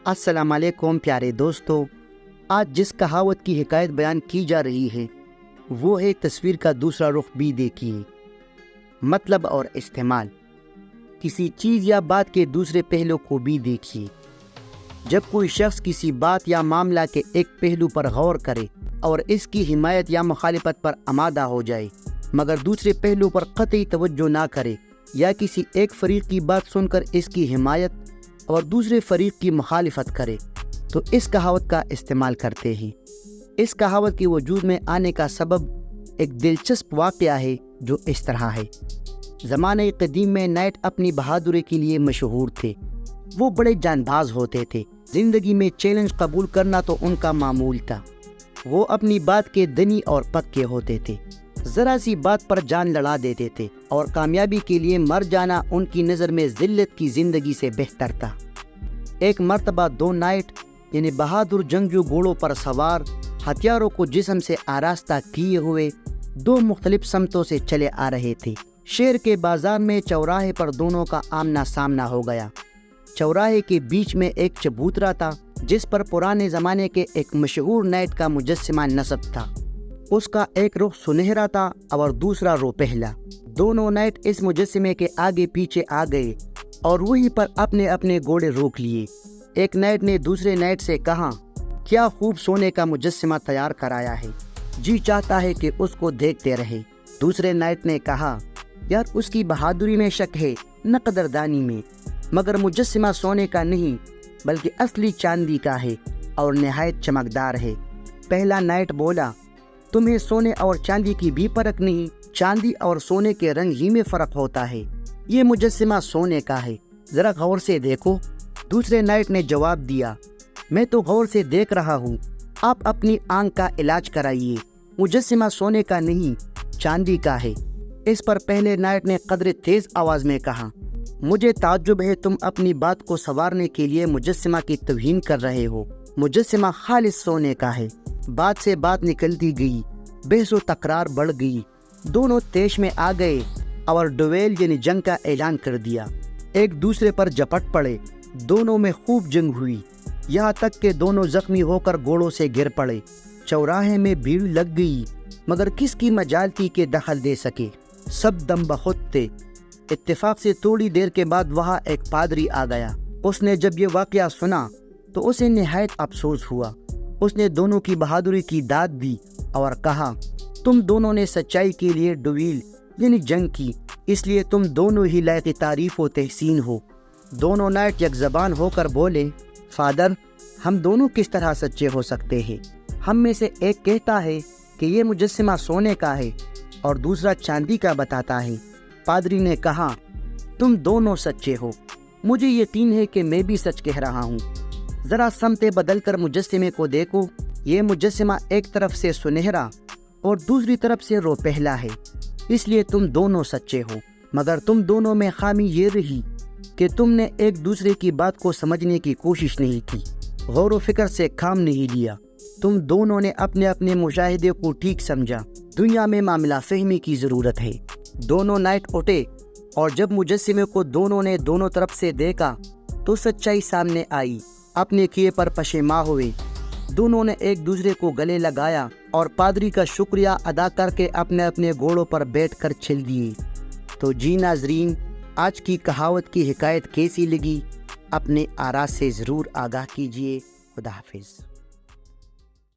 السلام علیکم پیارے دوستو، آج جس کہاوت کی حکایت بیان کی جا رہی ہے وہ ہے تصویر کا دوسرا رخ بھی دیکھیے۔ مطلب اور استعمال: کسی چیز یا بات کے دوسرے پہلو کو بھی دیکھیے۔ جب کوئی شخص کسی بات یا معاملہ کے ایک پہلو پر غور کرے اور اس کی حمایت یا مخالفت پر آمادہ ہو جائے مگر دوسرے پہلو پر قطعی توجہ نہ کرے، یا کسی ایک فریق کی بات سن کر اس کی حمایت اور دوسرے فریق کی مخالفت کرے، تو اس کہاوت کا استعمال کرتے ہیں۔ اس کہاوت کے وجود میں آنے کا سبب ایک دلچسپ واقعہ ہے جو اس طرح ہے۔ زمانہ قدیم میں نائٹ اپنی بہادری کے لیے مشہور تھے۔ وہ بڑے جان باز ہوتے تھے۔ زندگی میں چیلنج قبول کرنا تو ان کا معمول تھا۔ وہ اپنی بات کے دنی اور پکے ہوتے تھے۔ ذرا سی بات پر جان لڑا دیتے تھے اور کامیابی کے لیے مر جانا ان کی نظر میں ذلت کی زندگی سے بہتر تھا۔ ایک مرتبہ دو نائٹ یعنی بہادر جنگجو گھوڑوں پر سوار، ہتھیاروں کو جسم سے آراستہ کیے ہوئے دو مختلف سمتوں سے چلے آ رہے تھے۔ شہر کے بازار میں چوراہے پر دونوں کا آمنا سامنا ہو گیا۔ چوراہے کے بیچ میں ایک چبوترا تھا جس پر پرانے زمانے کے ایک مشہور نائٹ کا مجسمہ نصب تھا۔ اس کا ایک رخ سنہرا تھا اور دوسرا روپہلا۔ دونوں نائٹ اس مجسمے کے آگے پیچھے آ گئے اور وہیں پر اپنے اپنے گھوڑے روک لیے۔ ایک نائٹ نے دوسرے نائٹ سے کہا، کیا خوب سونے کا مجسمہ تیار کرایا ہے، جی چاہتا ہے کہ اس کو دیکھتے رہے۔ دوسرے نائٹ نے کہا، یار اس کی بہادری میں شک ہے نہ قدردانی میں، مگر مجسمہ سونے کا نہیں بلکہ اصلی چاندی کا ہے اور نہایت چمکدار ہے۔ پہلا نائٹ بولا، تمہیں سونے اور چاندی کی بھی فرق نہیں، چاندی اور سونے کے رنگ ہی میں فرق ہوتا ہے۔ یہ مجسمہ سونے کا ہے، ذرا غور سے دیکھو۔ دوسرے نائٹ نے جواب دیا، میں تو غور سے دیکھ رہا ہوں، آپ اپنی آنکھ کا علاج کرائیے، مجسمہ سونے کا نہیں چاندی کا ہے۔ اس پر پہلے نائٹ نے قدرے تیز آواز میں کہا، مجھے تعجب ہے تم اپنی بات کو سنوارنے کے لیے مجسمہ کی توہین کر رہے ہو، مجسمہ خالص سونے کا ہے۔ بات سے بات نکلتی گئی، بحث و تکرار بڑھ گئی، دونوں طیش میں آ گئے اور ڈویل یعنی جنگ کا اعلان کر دیا۔ ایک دوسرے پر جپٹ پڑے، دونوں میں خوب جنگ ہوئی، یہاں تک کہ دونوں زخمی ہو کر گھوڑوں سے گر پڑے۔ چوراہے میں بھیڑ لگ گئی مگر کس کی مجال تھی کہ دخل دے سکے، سب دم بخود تھے۔ اتفاق سے تھوڑی دیر کے بعد وہاں ایک پادری آ گیا۔ اس نے جب یہ واقعہ سنا تو اسے نہایت افسوس ہوا۔ اس نے دونوں کی بہادری کی داد دی اور کہا، تم دونوں نے سچائی کے لیے ڈویل یعنی جنگ کی، اس لیے تم دونوں ہی لائق تعریف و تحسین ہو۔ دونوں نائٹ یک زبان ہو کر بولے، فادر، ہم دونوں کس طرح سچے ہو سکتے ہیں؟ ہم میں سے ایک کہتا ہے کہ یہ مجسمہ سونے کا ہے اور دوسرا چاندی کا بتاتا ہے۔ پادری نے کہا، تم دونوں سچے ہو، مجھے یقین ہے کہ میں بھی سچ کہہ رہا ہوں۔ ذرا سمتیں بدل کر مجسمے کو دیکھو، یہ مجسمہ ایک طرف سے سنہرا اور دوسری طرف سے روپہلا ہے، اس لیے تم دونوں سچے ہو، مگر تم دونوں میں خامی یہ رہی کہ تم نے ایک دوسرے کی بات کو سمجھنے کی کوشش نہیں کی، غور و فکر سے کام نہیں لیا۔ تم دونوں نے اپنے اپنے مشاہدے کو ٹھیک سمجھا۔ دنیا میں معاملہ فہمی کی ضرورت ہے۔ دونوں نائٹ اٹھے اور جب مجسمے کو دونوں نے دونوں طرف سے دیکھا تو سچائی سامنے آئی۔ اپنے کیے پر پشیماں ہوئے۔ دونوں نے ایک دوسرے کو گلے لگایا اور پادری کا شکریہ ادا کر کے اپنے اپنے گھوڑوں پر بیٹھ کر چل دیے۔ تو جی ناظرین، آج کی کہاوت کی حکایت کیسی لگی؟ اپنے آراء سے ضرور آگاہ کیجیے۔ خدا حافظ۔